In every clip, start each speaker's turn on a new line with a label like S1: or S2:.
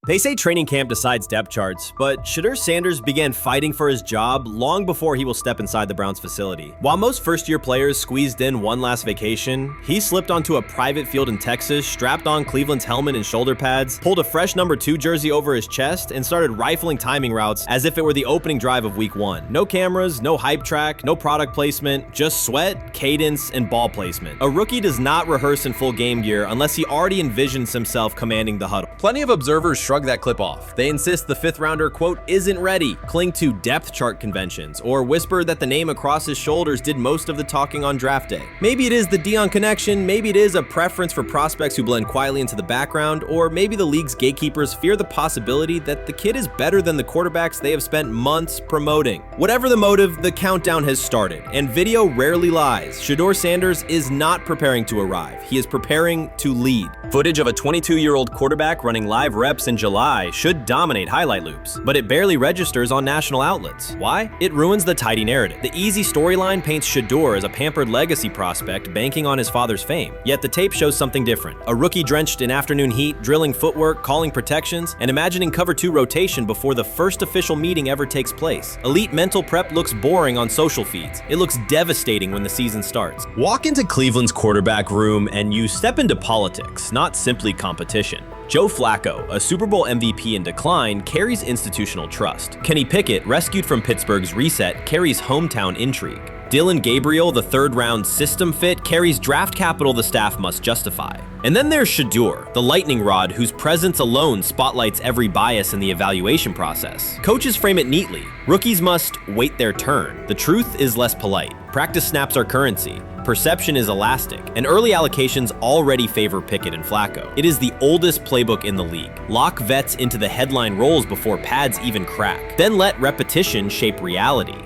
S1: They say training camp decides depth charts, but Shedeur Sanders began fighting for his job long before he will step inside the Browns facility. While most first-year players squeezed in one last vacation, he slipped onto a private field in Texas, strapped on Cleveland's helmet and shoulder pads, pulled a fresh number 2 jersey over his chest, and started rifling timing routes as if it were the opening drive of week 1. No cameras, no hype track, no product placement, just sweat, cadence, and ball placement. A rookie does not rehearse in full game gear unless he already envisions himself commanding the huddle. Plenty of observers shrug that clip off. They insist the 5th rounder, quote, isn't ready, cling to depth chart conventions, or whisper that the name across his shoulders did most of the talking on draft day. Maybe it is the Dion connection, maybe it is a preference for prospects who blend quietly into the background, or maybe the league's gatekeepers fear the possibility that the kid is better than the quarterbacks they have spent months promoting. Whatever the motive, the countdown has started, and video rarely lies. Shedeur Sanders is not preparing to arrive. He is preparing to lead. Footage of a 22-year-old quarterback running live reps in July should dominate highlight loops, but it barely registers on national outlets. Why? It ruins the tidy narrative. The easy storyline paints Shedeur as a pampered legacy prospect banking on his father's fame. Yet the tape shows something different. A rookie drenched in afternoon heat, drilling footwork, calling protections, and imagining cover 2 rotation before the first official meeting ever takes place. Elite mental prep looks boring on social feeds. It looks devastating when the season starts. Walk into Cleveland's quarterback room and you step into politics, not simply competition. Joe Flacco, a Super Bowl MVP in decline, carries institutional trust. Kenny Pickett, rescued from Pittsburgh's reset, carries hometown intrigue. Dylan Gabriel, the 3rd-round system fit, carries draft capital the staff must justify. And then there's Shedeur, the lightning rod whose presence alone spotlights every bias in the evaluation process. Coaches frame it neatly. Rookies must wait their turn. The truth is less polite. Practice snaps are currency. Perception is elastic, and early allocations already favor Pickett and Flacco. It is the oldest playbook in the league. Lock vets into the headline roles before pads even crack. Then let repetition shape reality.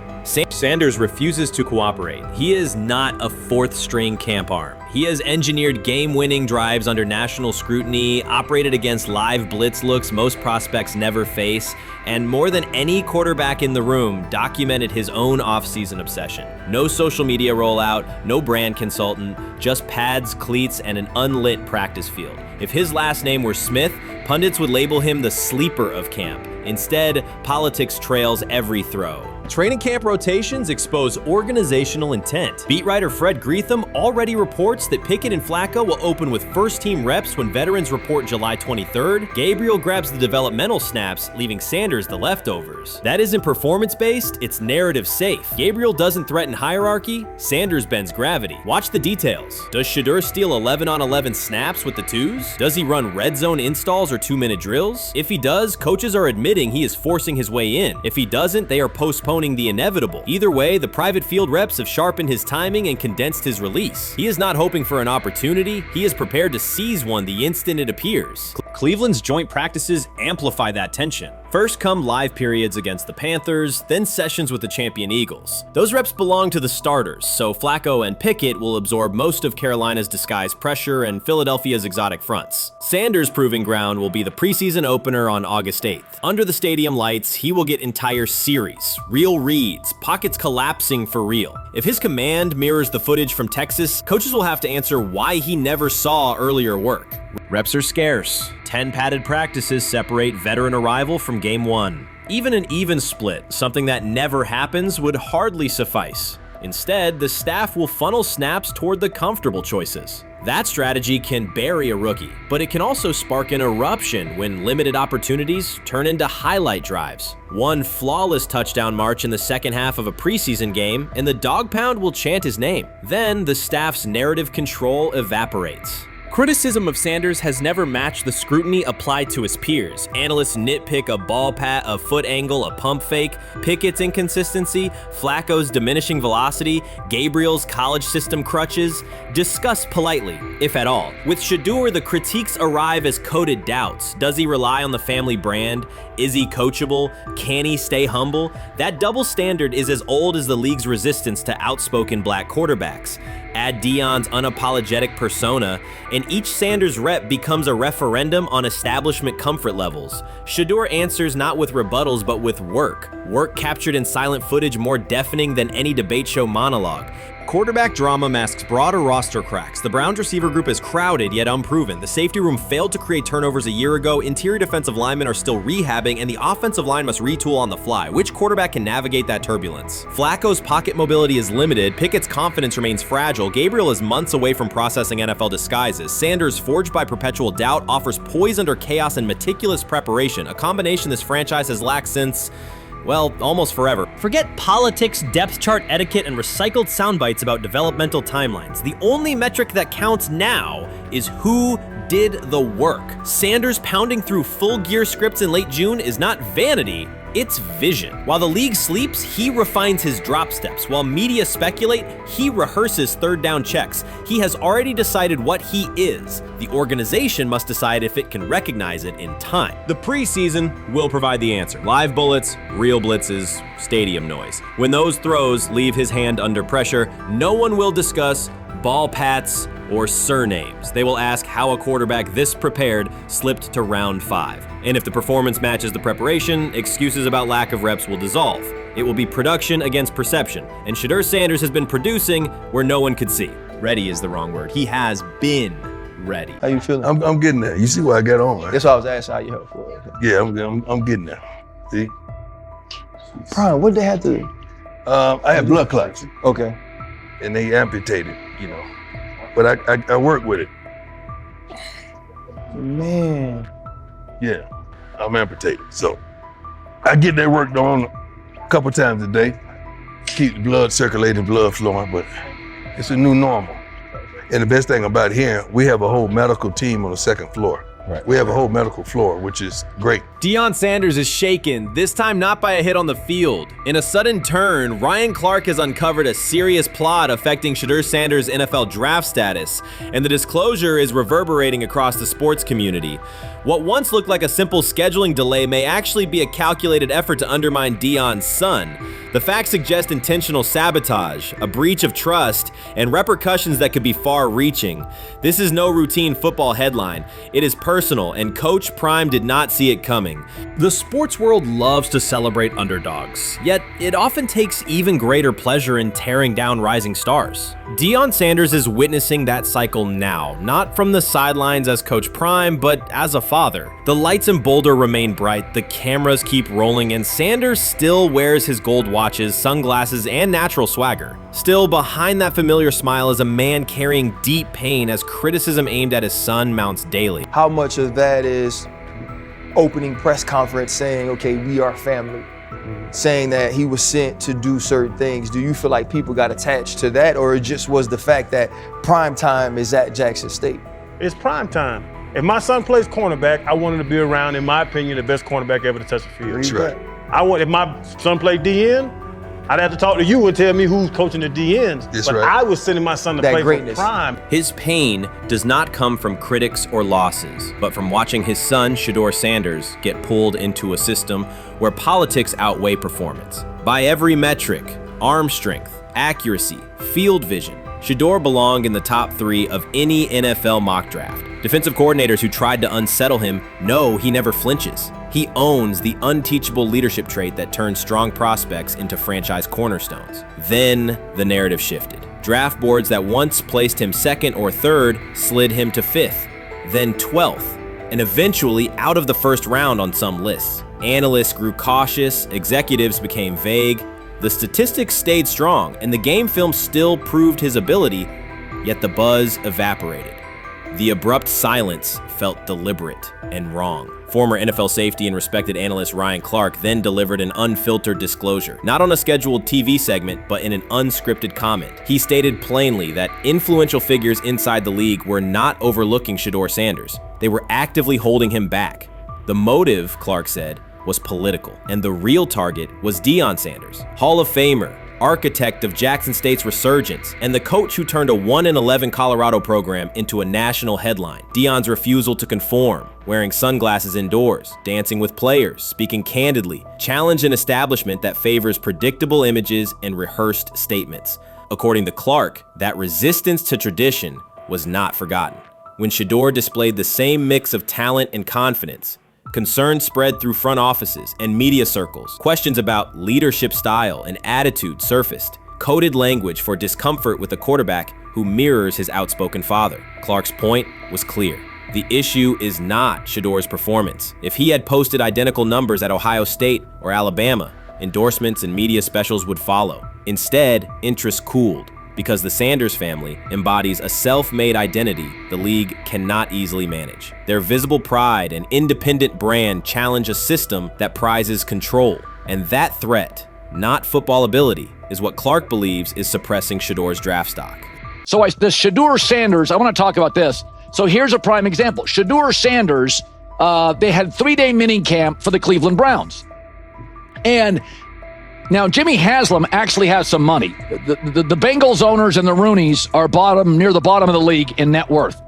S1: Sanders refuses to cooperate. He is not a 4th-string camp arm. He has engineered game-winning drives under national scrutiny, operated against live blitz looks most prospects never face, and more than any quarterback in the room, documented his own off-season obsession. No social media rollout, no brand consultant, just pads, cleats, and an unlit practice field. If his last name were Smith, pundits would label him the sleeper of camp. Instead, politics trails every throw. Training camp rotations expose organizational intent. Beat writer Fred Greetham already reports that Pickett and Flacco will open with first-team reps when veterans report July 23rd. Gabriel grabs the developmental snaps, leaving Sanders the leftovers. That isn't performance-based, it's narrative-safe. Gabriel doesn't threaten hierarchy, Sanders bends gravity. Watch the details. Does Shedeur steal 11-on-11 snaps with the 2s? Does he run red zone installs or 2-minute drills? If he does, coaches are admitting he is forcing his way in. If he doesn't, they are postponing the inevitable. Either way, the private field reps have sharpened his timing and condensed his release. He is not hoping for an opportunity, he is prepared to seize one the instant it appears. Cleveland's joint practices amplify that tension. First come live periods against the Panthers, then sessions with the champion Eagles. Those reps belong to the starters, so Flacco and Pickett will absorb most of Carolina's disguised pressure and Philadelphia's exotic fronts. Sanders' proving ground will be the preseason opener on August 8th. Under the stadium lights, he will get entire series, real reads, pockets collapsing for real. If his command mirrors the footage from Texas, coaches will have to answer why he never saw earlier work. Reps are scarce. 10 padded practices separate veteran arrival from game 1. Even an even split, something that never happens, would hardly suffice. Instead, the staff will funnel snaps toward the comfortable choices. That strategy can bury a rookie, but it can also spark an eruption when limited opportunities turn into highlight drives. One flawless touchdown march in the second half of a preseason game, and the dog pound will chant his name. Then the staff's narrative control evaporates.
S2: Criticism of Sanders has never matched the scrutiny applied to his peers. Analysts nitpick a ball pat, a foot angle, a pump fake, Pickett's inconsistency, Flacco's diminishing velocity, Gabriel's college system crutches. Discuss politely, if at all. With Shedeur, the critiques arrive as coded doubts. Does he rely on the family brand? Is he coachable? Can he stay humble? That double standard is as old as the league's resistance to outspoken black quarterbacks. Add Dion's unapologetic persona, and each Sanders rep becomes a referendum on establishment comfort levels. Shedeur answers not with rebuttals but with work captured in silent footage more deafening than any debate show monologue.
S1: Quarterback drama masks broader roster cracks. The Browns receiver group is crowded yet unproven. The safety room failed to create turnovers a year ago. Interior defensive linemen are still rehabbing, and the offensive line must retool on the fly. Which quarterback can navigate that turbulence? Flacco's pocket mobility is limited. Pickett's confidence remains fragile. Gabriel is months away from processing NFL disguises. Sanders, forged by perpetual doubt, offers poise under chaos and meticulous preparation, a combination this franchise has lacked since, well, almost forever.
S3: Forget politics, depth chart etiquette, and recycled sound bites about developmental timelines. The only metric that counts now is who did the work. Sanders pounding through full gear scripts in late June is not vanity, it's vision. While the league sleeps, he refines his drop steps. While media speculate, he rehearses third down checks. He has already decided what he is. The organization must decide if it can recognize it in time.
S1: The preseason will provide the answer. Live bullets, real blitzes, stadium noise. When those throws leave his hand under pressure, no one will discuss ball pats or surnames. They will ask how a quarterback this prepared slipped to round 5. And if the performance matches the preparation, excuses about lack of reps will dissolve. It will be production against perception, and Shedeur Sanders has been producing where no one could see.
S4: Ready is the wrong word. He has been ready.
S5: How you feeling?
S6: I'm getting there. You see what I got on, right?
S5: That's why I was asking how you help for it.
S6: Yeah, I'm getting there. See?
S5: Prime, what did they have to do?
S6: I had blood clots,
S5: Okay.
S6: and they amputated, But I work with it.
S5: Man.
S6: Yeah, I'm amputated. So I get that work done a couple times a day. Keep the blood circulating, blood flowing, but it's a new normal. And the best thing about here, we have a whole medical team on the second floor.
S4: Right.
S6: We have a whole medical floor, which is great.
S2: Deion Sanders is shaken, this time not by a hit on the field. In a sudden turn, Ryan Clark has uncovered a serious plot affecting Shedeur Sanders' NFL draft status, and the disclosure is reverberating across the sports community. What once looked like a simple scheduling delay may actually be a calculated effort to undermine Deion's son. The facts suggest intentional sabotage, a breach of trust, and repercussions that could be far-reaching. This is no routine football headline. It is personal, and Coach Prime did not see it coming.
S3: The sports world loves to celebrate underdogs, yet it often takes even greater pleasure in tearing down rising stars. Deion Sanders is witnessing that cycle now, not from the sidelines as Coach Prime, but as a father. The lights in Boulder remain bright, the cameras keep rolling, and Sanders still wears his gold watches, sunglasses, and natural swagger. Still, behind that familiar smile is a man carrying deep pain as criticism aimed at his son mounts daily.
S5: How much of that is opening press conference saying, okay, we are family, saying that he was sent to do certain things? Do you feel like people got attached to that, or it just was the fact that prime time is at Jackson State?
S7: It's prime time. If my son plays cornerback, I want him to be around, in my opinion, the best cornerback ever to touch the field.
S6: That's right.
S7: If my son played DN, I'd have to talk to you and tell me who's coaching the DNs.
S6: That's
S7: but
S6: right.
S7: I was sending my son to
S5: That
S7: play
S5: greatness.
S7: for prime.
S2: His pain does not come from critics or losses, but from watching his son, Shedeur Sanders, get pulled into a system where politics outweigh performance. By every metric, arm strength, accuracy, field vision, Shedeur belonged in the top 3 of any NFL mock draft. Defensive coordinators who tried to unsettle him know he never flinches. He owns the unteachable leadership trait that turns strong prospects into franchise cornerstones. Then the narrative shifted. Draft boards that once placed him 2nd or 3rd slid him to 5th, then 12th, and eventually out of the 1st round on some lists. Analysts grew cautious, executives became vague. The statistics stayed strong, and the game film still proved his ability, yet the buzz evaporated. The abrupt silence felt deliberate and wrong. Former NFL safety and respected analyst Ryan Clark then delivered an unfiltered disclosure, not on a scheduled TV segment, but in an unscripted comment. He stated plainly that influential figures inside the league were not overlooking Shedeur Sanders. They were actively holding him back. The motive, Clark said, was political, and the real target was Deion Sanders, Hall of Famer, architect of Jackson State's resurgence, and the coach who turned a 1-11 Colorado program into a national headline. Deion's refusal to conform, wearing sunglasses indoors, dancing with players, speaking candidly, challenged an establishment that favors predictable images and rehearsed statements. According to Clark, that resistance to tradition was not forgotten. When Shedeur displayed the same mix of talent and confidence, concern spread through front offices and media circles. Questions about leadership style and attitude surfaced. coded language for discomfort with a quarterback who mirrors his outspoken father. Clark's point was clear. The issue is not Shedeur's performance. If he had posted identical numbers at Ohio State or Alabama, endorsements and media specials would follow. Instead, interest cooled because the Sanders family embodies a self-made identity the league cannot easily manage. Their visible pride and independent brand challenge a system that prizes control. And that threat, not football ability, is what Clark believes is suppressing Shedeur's draft stock.
S8: So the Shedeur Sanders, I want to talk about this. So here's a prime example. Shedeur Sanders, they had 3-day mini camp for the Cleveland Browns. And now Jimmy Haslam actually has some money. The Bengals owners and the Rooneys are near the bottom of the league in net worth.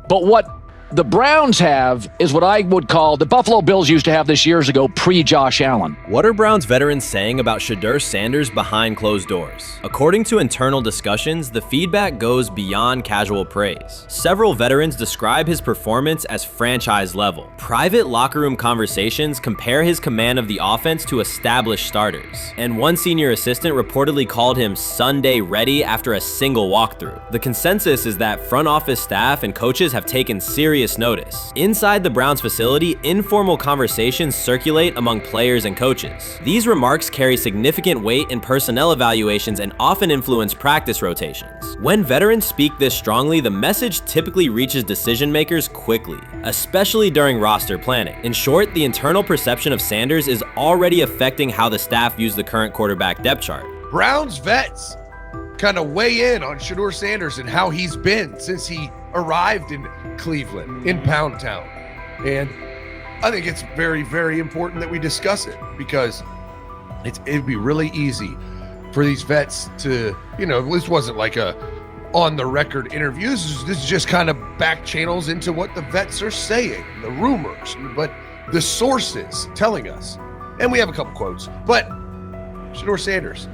S8: But what the Browns have is what I would call the Buffalo Bills used to have this years ago, pre-Josh Allen.
S3: What are Browns veterans saying about Shedeur Sanders behind closed doors? According to internal discussions, the feedback goes beyond casual praise. Several veterans describe his performance as franchise level. Private locker room conversations compare his command of the offense to established starters. And one senior assistant reportedly called him Sunday ready after a single walkthrough. The consensus is that front office staff and coaches have taken serious notice. Inside the Browns facility, informal conversations circulate among players and coaches. These remarks carry significant weight in personnel evaluations and often influence practice rotations. When veterans speak this strongly, the message typically reaches decision makers quickly, especially during roster planning. In short, the internal perception of Sanders is already affecting how the staff views the current quarterback depth chart.
S9: Browns vets kind of weigh in on Shedeur Sanders and how he's been since he arrived in Cleveland, in Pound Town. And I think it's very, very important that we discuss it because it'd be really easy for these vets to, this wasn't like a on the record interview. This is just kind of back channels into what the vets are saying, the rumors, but the sources telling us. And we have a couple quotes, but Shedeur Sanders,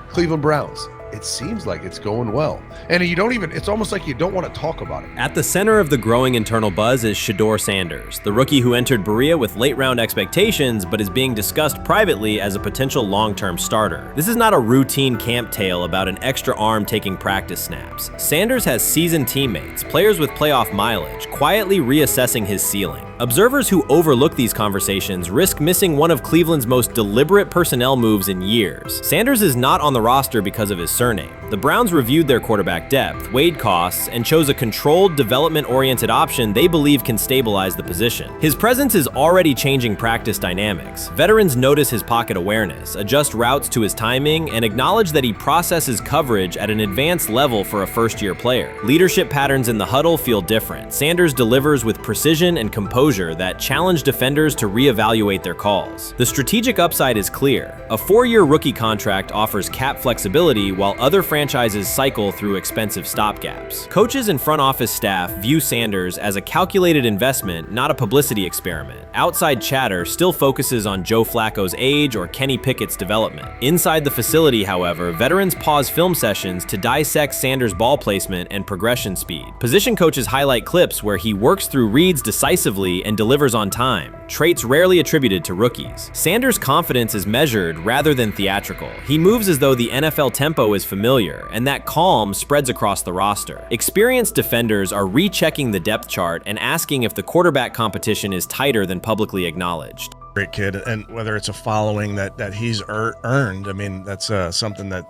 S9: Cleveland Browns, it seems like it's going well. And it's almost like you don't want to talk about it.
S3: At the center of the growing internal buzz is Shedeur Sanders, the rookie who entered Berea with late-round expectations but is being discussed privately as a potential long-term starter. This is not a routine camp tale about an extra arm taking practice snaps. Sanders has seasoned teammates, players with playoff mileage, quietly reassessing his ceiling. Observers who overlook these conversations risk missing one of Cleveland's most deliberate personnel moves in years. Sanders is not on the roster because of his surname. The Browns reviewed their quarterback depth, weighed costs, and chose a controlled, development-oriented option they believe can stabilize the position. His presence is already changing practice dynamics. Veterans notice his pocket awareness, adjust routes to his timing, and acknowledge that he processes coverage at an advanced level for a first-year player. Leadership patterns in the huddle feel different. Sanders delivers with precision and composure that challenge defenders to reevaluate their calls. The strategic upside is clear. A 4-year rookie contract offers cap flexibility while other franchises cycle through expensive stopgaps. Coaches and front office staff view Sanders as a calculated investment, not a publicity experiment. Outside chatter still focuses on Joe Flacco's age or Kenny Pickett's development. Inside the facility, however, veterans pause film sessions to dissect Sanders' ball placement and progression speed. Position coaches highlight clips where he works through reads decisively and delivers on time, traits rarely attributed to rookies. Sanders' confidence is measured rather than theatrical. He moves as though the NFL tempo is familiar, and that calm spreads across the roster. Experienced defenders are rechecking the depth chart and asking if the quarterback competition is tighter than publicly acknowledged.
S10: Great kid, and whether it's a following that he's earned, I mean, that's something that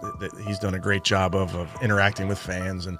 S10: he's done a great job of interacting with fans, and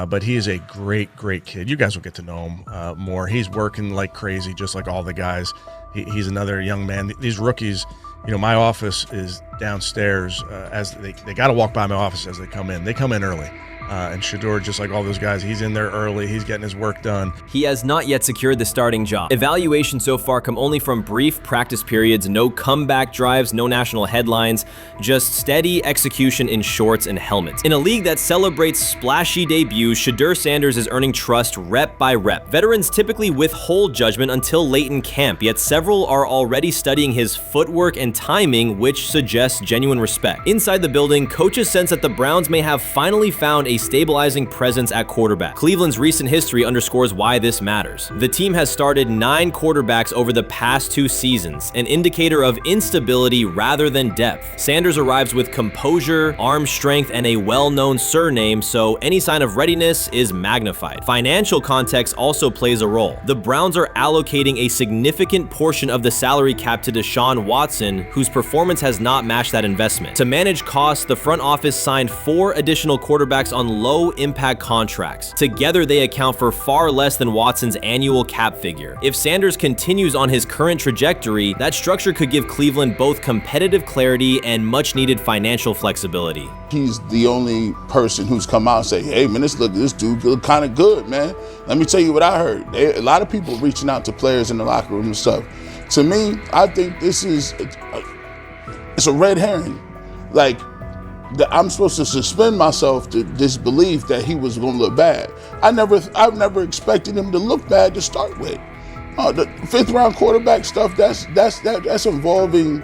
S10: but he is a great kid. You guys will get to know him more. He's working like crazy, just like all the guys. He's another young man. These rookies, my office is downstairs. As they got to walk by my office as they come in. They come in early. And Shedeur, just like all those guys, he's in there early. He's getting his work done.
S3: He has not yet secured the starting job. Evaluations so far come only from brief practice periods, no comeback drives, no national headlines, just steady execution in shorts and helmets. In a league that celebrates splashy debuts, Shedeur Sanders is earning trust rep by rep. Veterans typically withhold judgment until late in camp, yet several are already studying his footwork and
S1: and timing, which suggests genuine respect. Inside the building, coaches sense that the Browns may have finally found a stabilizing presence at quarterback. Cleveland's recent history underscores why this matters. The team has started 9 quarterbacks over the past 2 seasons, an indicator of instability rather than depth. Sanders arrives with composure, arm strength, and a well-known surname, so any sign of readiness is magnified. Financial context also plays a role. The Browns are allocating a significant portion of the salary cap to Deshaun Watson, whose performance has not matched that investment. To manage costs, the front office signed 4 additional quarterbacks on low-impact contracts. Together, they account for far less than Watson's annual cap figure. If Sanders continues on his current trajectory, that structure could give Cleveland both competitive clarity and much-needed financial flexibility.
S11: He's the only person who's come out and say, hey man, this dude look kind of good, man. Let me tell you what I heard. A lot of people reaching out to players in the locker room and stuff. To me, I think this is, it's a red herring. Like, I'm supposed to suspend myself to this belief that he was going to look bad. I've never expected him to look bad to start with. The 5th round quarterback stuff, that's involving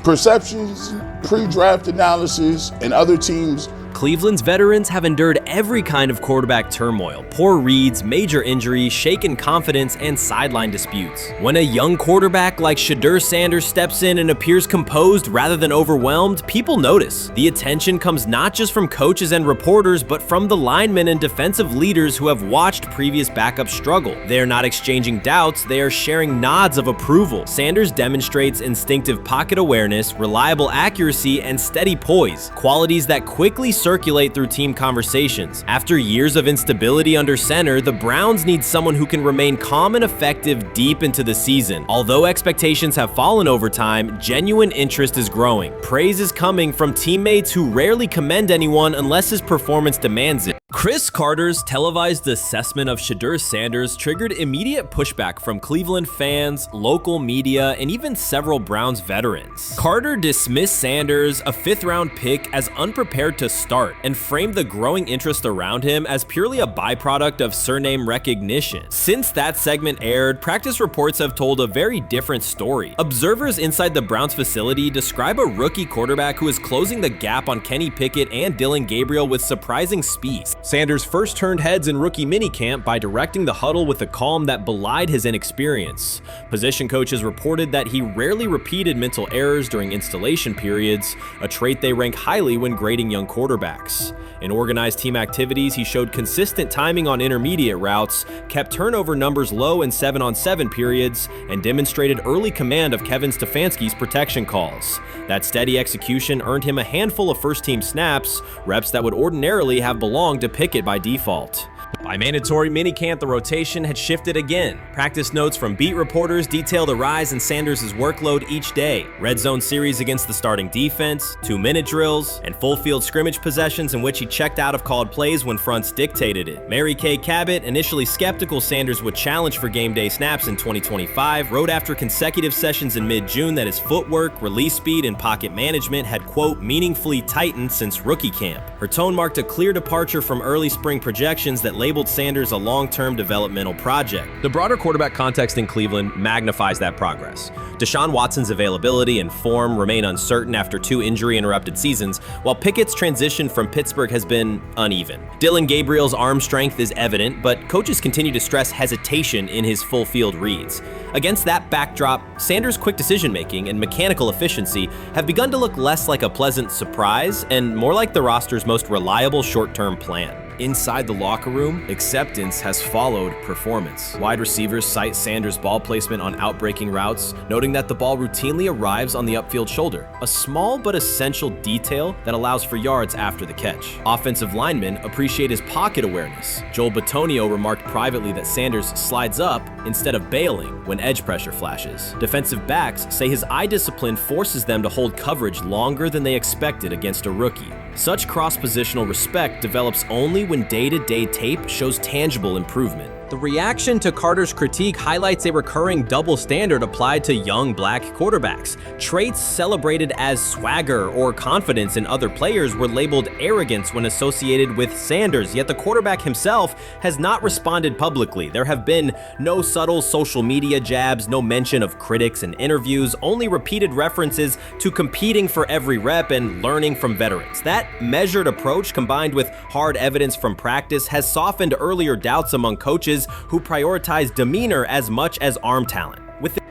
S11: perceptions, pre-draft analysis, and other teams.
S1: Cleveland's veterans have endured every kind of quarterback turmoil: poor reads, major injuries, shaken confidence, and sideline disputes. When a young quarterback like Shedeur Sanders steps in and appears composed rather than overwhelmed, people notice. The attention comes not just from coaches and reporters, but from the linemen and defensive leaders who have watched previous backups struggle. They are not exchanging doubts, they are sharing nods of approval. Sanders demonstrates instinctive pocket awareness, reliable accuracy, and steady poise, qualities that quickly circulate through team conversations. After years of instability under center, the Browns need someone who can remain calm and effective deep into the season. Although expectations have fallen over time, genuine interest is growing. Praise is coming from teammates who rarely commend anyone unless his performance demands it. Chris Carter's televised assessment of Shedeur Sanders triggered immediate pushback from Cleveland fans, local media, and even several Browns veterans. Carter dismissed Sanders, a 5th-round pick, as unprepared to start, and framed the growing interest around him as purely a byproduct of surname recognition. Since that segment aired, practice reports have told a very different story. Observers inside the Browns facility describe a rookie quarterback who is closing the gap on Kenny Pickett and Dillon Gabriel with surprising speed. Sanders first turned heads in rookie minicamp by directing the huddle with a calm that belied his inexperience. Position coaches reported that he rarely repeated mental errors during installation periods, a trait they rank highly when grading young quarterbacks. In organized team activities, he showed consistent timing on intermediate routes, kept turnover numbers low in 7-on-7 periods, and demonstrated early command of Kevin Stefanski's protection calls. That steady execution earned him a handful of first-team snaps, reps that would ordinarily have belonged to Pickett by default. By mandatory minicamp, the rotation had shifted again. Practice notes from beat reporters detail the rise in Sanders' workload each day. Red zone series against the starting defense, 2-minute drills, and full field scrimmage possessions in which he checked out of called plays when fronts dictated it. Mary Kay Cabot, initially skeptical Sanders would challenge for game day snaps in 2025, wrote after consecutive sessions in mid-June that his footwork, release speed, and pocket management had, quote, meaningfully tightened since rookie camp. Her tone marked a clear departure from early spring projections that labeled Sanders a long-term developmental project. The broader quarterback context in Cleveland magnifies that progress. Deshaun Watson's availability and form remain uncertain after 2 injury-interrupted seasons, while Pickett's transition from Pittsburgh has been uneven. Dillon Gabriel's arm strength is evident, but coaches continue to stress hesitation in his full-field reads. Against that backdrop, Sanders' quick decision-making and mechanical efficiency have begun to look less like a pleasant surprise and more like the roster's most reliable short-term plan. Inside the locker room, acceptance has followed performance. Wide receivers cite Sanders' ball placement on outbreaking routes, noting that the ball routinely arrives on the upfield shoulder, a small but essential detail that allows for yards after the catch. Offensive linemen appreciate his pocket awareness. Joel Bitonio remarked privately that Sanders slides up instead of bailing when edge pressure flashes. Defensive backs say his eye discipline forces them to hold coverage longer than they expected against a rookie. Such cross-positional respect develops only when day-to-day tape shows tangible improvement.
S3: The reaction to Carter's critique highlights a recurring double standard applied to young black quarterbacks. Traits celebrated as swagger or confidence in other players were labeled arrogance when associated with Sanders, yet the quarterback himself has not responded publicly. There have been no subtle social media jabs, no mention of critics and interviews, only repeated references to competing for every rep and learning from veterans. That measured approach, combined with hard evidence from practice, has softened earlier doubts among coaches who prioritize demeanor as much as arm talent.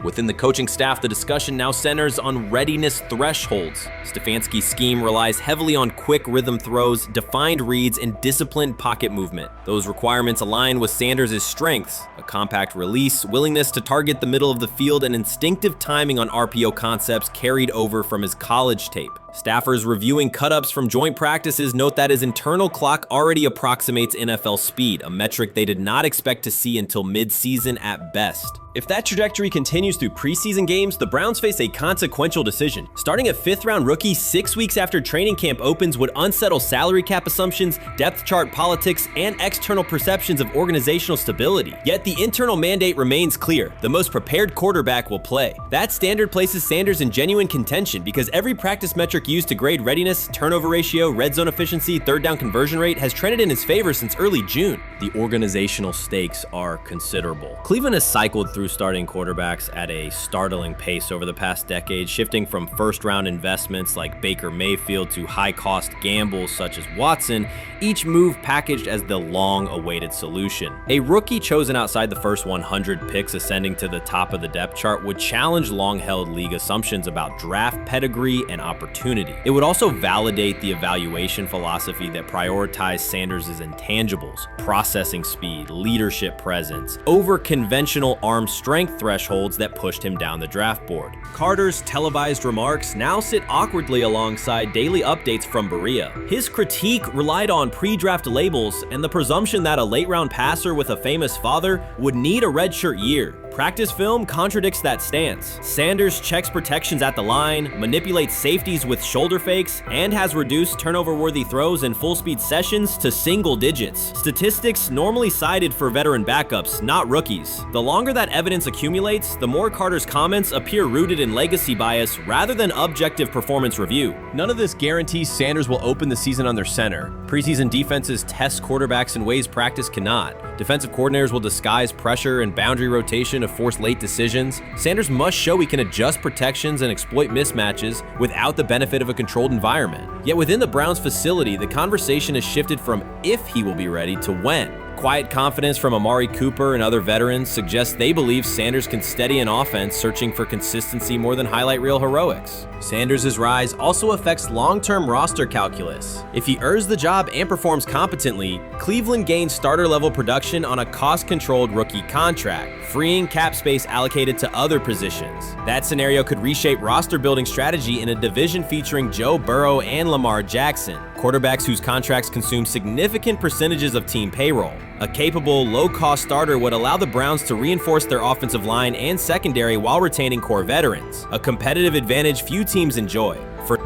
S3: Within the coaching staff, the discussion now centers on readiness thresholds. Stefanski's scheme relies heavily on quick rhythm throws, defined reads, and disciplined pocket movement. Those requirements align with Sanders' strengths: a compact release, willingness to target the middle of the field, and instinctive timing on RPO concepts carried over from his college tape. Staffers reviewing cut-ups from joint practices note that his internal clock already approximates NFL speed, a metric they did not expect to see until mid-season at best. If that trajectory continues through preseason games, the Browns face a consequential decision. Starting a 5th-round rookie 6 weeks after training camp opens would unsettle salary cap assumptions, depth chart politics, and external perceptions of organizational stability. Yet the internal mandate remains clear: the most prepared quarterback will play. That standard places Sanders in genuine contention because every practice metric used to grade readiness, turnover ratio, red zone efficiency, third down conversion rate has trended in his favor since early June. The organizational stakes are considerable. Cleveland has cycled through starting quarterbacks at a startling pace over the past decade, shifting from first-round investments like Baker Mayfield to high-cost gambles such as Watson, each move packaged as the long-awaited solution. A rookie chosen outside the first 100 picks ascending to the top of the depth chart would challenge long-held league assumptions about draft pedigree and opportunity. It would also validate the evaluation philosophy that prioritized Sanders' intangibles: processing speed, leadership presence, over conventional arm strength thresholds that pushed him down the draft board. Carter's televised remarks now sit awkwardly alongside daily updates from Berea. His critique relied on pre-draft labels and the presumption that a late-round passer with a famous father would need a redshirt year. Practice film contradicts that stance. Sanders checks protections at the line, manipulates safeties with shoulder fakes, and has reduced turnover-worthy throws and full-speed sessions to single digits. Statistics normally cited for veteran backups, not rookies. The longer that evidence accumulates, the more Carter's comments appear rooted in legacy bias rather than objective performance review. None of this guarantees Sanders will open the season under center. Preseason defenses test quarterbacks in ways practice cannot. Defensive coordinators will disguise pressure and boundary rotation to force late decisions. Sanders must show he can adjust protections and exploit mismatches without the benefit of a controlled environment. Yet within the Browns facility, the conversation has shifted from if he will be ready to when. Quiet confidence from Amari Cooper and other veterans suggests they believe Sanders can steady an offense searching for consistency more than highlight reel heroics. Sanders' rise also affects long-term roster calculus. If he earns the job and performs competently, Cleveland gains starter-level production on a cost-controlled rookie contract, freeing cap space allocated to other positions. That scenario could reshape roster-building strategy in a division featuring Joe Burrow and Lamar Jackson, quarterbacks whose contracts consume significant percentages of team payroll. A capable, low-cost starter would allow the Browns to reinforce their offensive line and secondary while retaining core veterans, a competitive advantage few teams enjoy.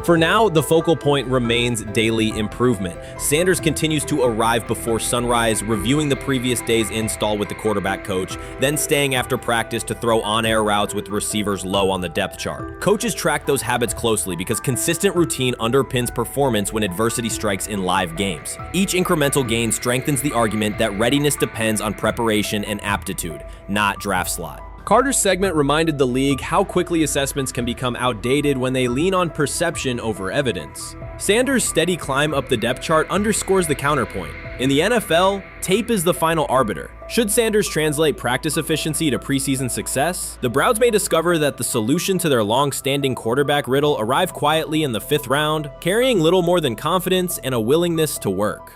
S3: For now, the focal point remains daily improvement. Sanders continues to arrive before sunrise, reviewing the previous day's install with the quarterback coach, then staying after practice to throw on-air routes with receivers low on the depth chart. Coaches track those habits closely because consistent routine underpins performance when adversity strikes in live games. Each incremental gain strengthens the argument that readiness depends on preparation and aptitude, not draft slot. Carter's segment reminded the league how quickly assessments can become outdated when they lean on perception over evidence. Sanders' steady climb up the depth chart underscores the counterpoint. In the NFL, tape is the final arbiter. Should Sanders translate practice efficiency to preseason success, the Browns may discover that the solution to their long-standing quarterback riddle arrived quietly in the 5th round, carrying little more than confidence and a willingness to work.